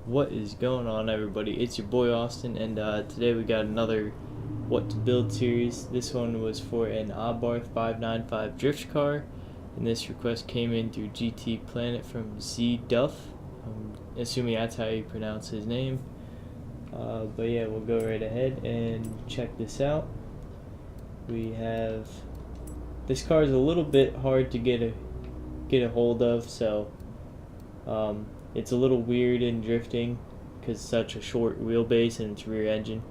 What is going on, everybody? It's your boy Austin, and today we got another What to Build series. This one was for an Abarth 595 drift car, and this request came in through GT Planet from Z Duff. I'm assuming that's how you pronounce his name. But yeah, we'll go right ahead and check this out. We have this car is a little bit hard to get a hold of, so it's a little weird in drifting because it's such a short wheelbase and it's rear engine.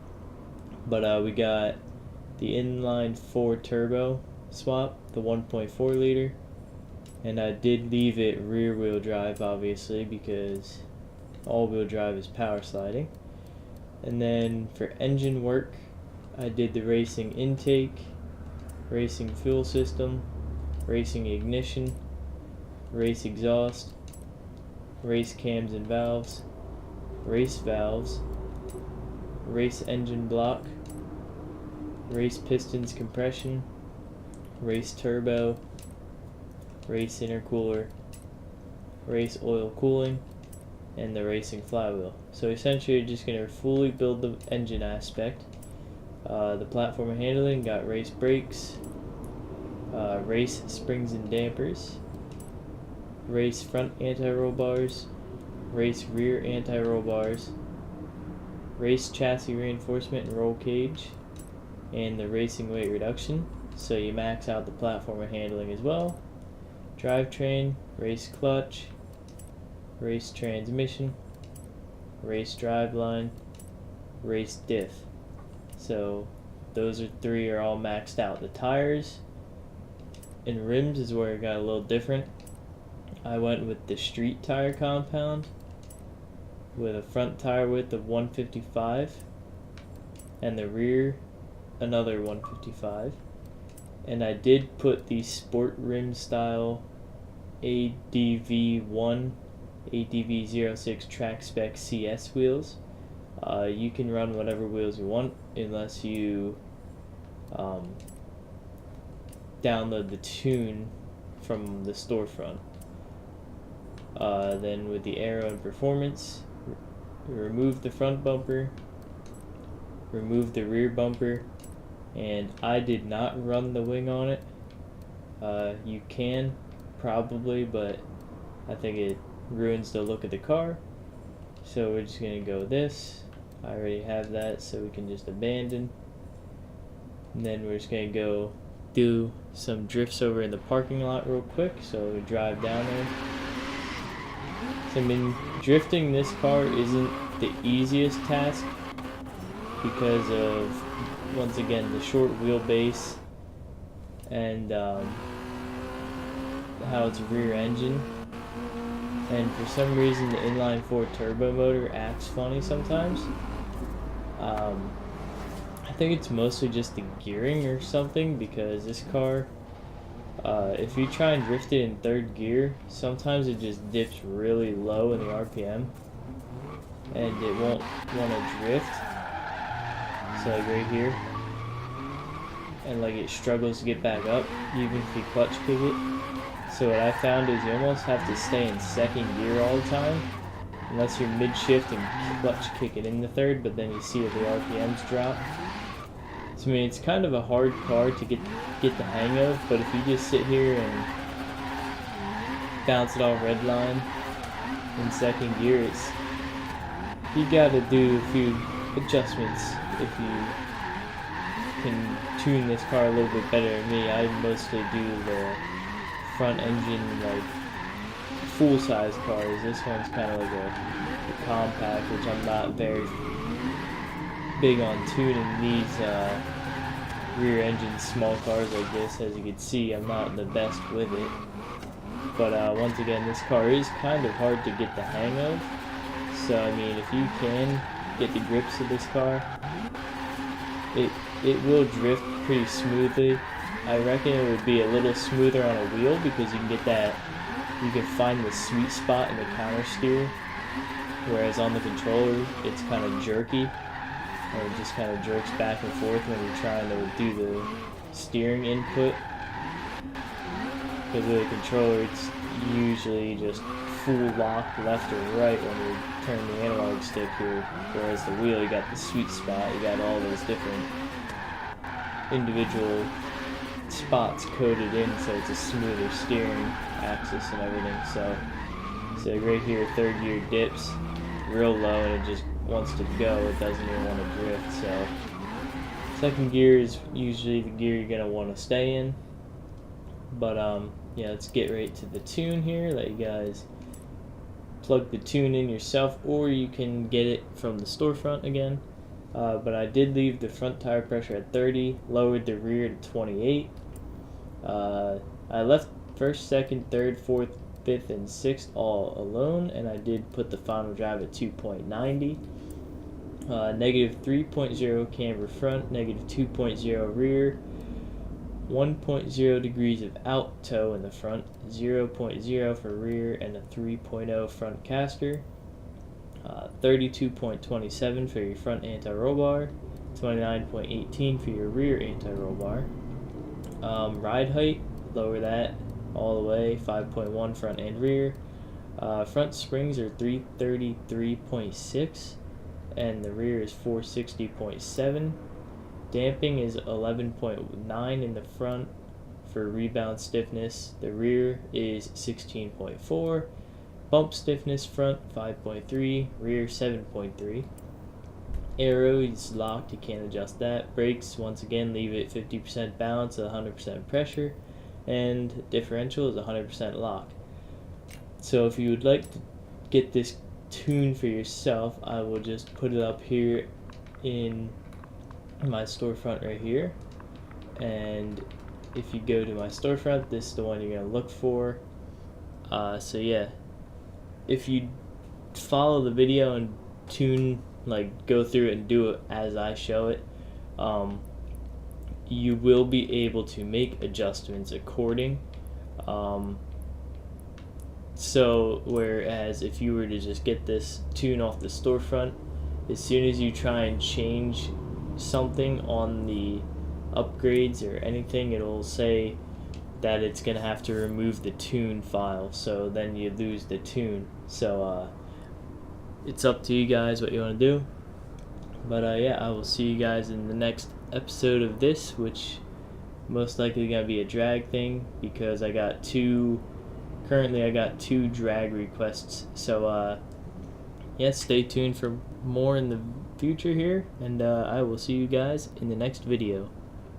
But we got the inline 4 turbo swap, the 1.4 liter, and I did leave it rear wheel drive obviously because all wheel drive is power sliding. And then for engine work, I did the racing intake, racing fuel system, racing ignition, race exhaust, race cams and valves, race engine block, race pistons compression, race turbo, race intercooler, race oil cooling, and the racing flywheel. So essentially you're just going to fully build the engine aspect. The platform and handling got race brakes, race springs and dampers, race front anti-roll bars, race rear anti-roll bars, race chassis reinforcement and roll cage, and the racing weight reduction, so you max out the platform and handling as well. Drivetrain, race clutch, race transmission, race driveline, race diff. So those three are all maxed out. The tires and rims is where it got a little different. I went with the street tire compound with a front tire width of 155 and the rear another 155. And I did put the sport rim style ADV1 ADV06 track spec CS wheels. You can run whatever wheels you want unless you download the tune from the storefront. Then with the aero and performance, remove the front bumper, remove the rear bumper, and I did not run the wing on it. You can probably, but I think it ruins the look of the car, so we're just gonna go with this. I already have that, so we can just abandon, and then we're just gonna go do some drifts over in the parking lot real quick. So we drive down there. So, I mean, drifting this car isn't the easiest task because of, once again, the short wheelbase and how it's rear engine. And for some reason the inline 4 turbo motor acts funny sometimes. I think it's mostly just the gearing or something, because this car, if you try and drift it in third gear, sometimes it just dips really low in the RPM and it won't want to drift. So like right here, and like it struggles to get back up even if you clutch kick it. So what I found is you almost have to stay in second gear all the time, unless you're mid-shift and clutch kick it in the third, but then you see that the RPMs drop. So I mean, it's kind of a hard car to get the hang of, but if you just sit here and bounce it all red line in second gear, you gotta do a few adjustments if you can tune this car a little bit better than me. I mostly do the front engine, like full size cars. This one's kind of like a compact, which I'm not very big on tuning these rear engine small cars like this. As you can see, I'm not the best with it, but once again, this car is kind of hard to get the hang of. So I mean, if you can get the grips of this car, it will drift pretty smoothly. I reckon it would be a little smoother on a wheel because you can get that, you can find the sweet spot in the counter steer, whereas on the controller it's kind of jerky, and it just kind of jerks back and forth when you're trying to do the steering input. Because with the controller, it's usually just full lock left or right when you're turn the analog stick here, whereas the wheel, you got the sweet spot, you got all those different individual spots coded in, so it's a smoother steering axis and everything. So right here, third gear dips real low and it just wants to go, it doesn't even want to drift. So second gear is usually the gear you're gonna want to stay in. But yeah, let's get right to the tune here. Let you guys plug the tune in yourself, or you can get it from the storefront again. But I did leave the front tire pressure at 30, lowered the rear to 28. I left first, second, third, fourth, fifth, and sixth all alone, and I did put the final drive at 2.90. Negative 3.0 camber front, negative 2.0 rear, 1.0 degrees of out toe in the front, 0.0 for rear, and a 3.0 front caster. 32.27 for your front anti-roll bar, 29.18 for your rear anti-roll bar. Ride height, lower that all the way, 5.1 front and rear. Front springs are 333.6 and the rear is 460.7. Damping is 11.9 in the front for rebound stiffness. The rear is 16.4. Bump stiffness, front 5.3, rear 7.3. Aero is locked, you can't adjust that. Brakes, once again, leave it 50% balance at 100% pressure. And differential is 100% lock. So if you would like to get this tuned for yourself, I will just put it up here in my storefront right here. And if you go to my storefront, this is the one you're going to look for. So yeah, if you follow the video and tune, like go through it and do it as I show it, you will be able to make adjustments according. So whereas if you were to just get this tune off the storefront, as soon as you try and change something on the upgrades or anything, it'll say that it's gonna have to remove the tune file, so then you lose the tune. So it's up to you guys what you want to do. But yeah, I will see you guys in the next episode of this, which most likely gonna be a drag thing, because I got two drag requests. So yeah, stay tuned for more in the future here, and I will see you guys in the next video.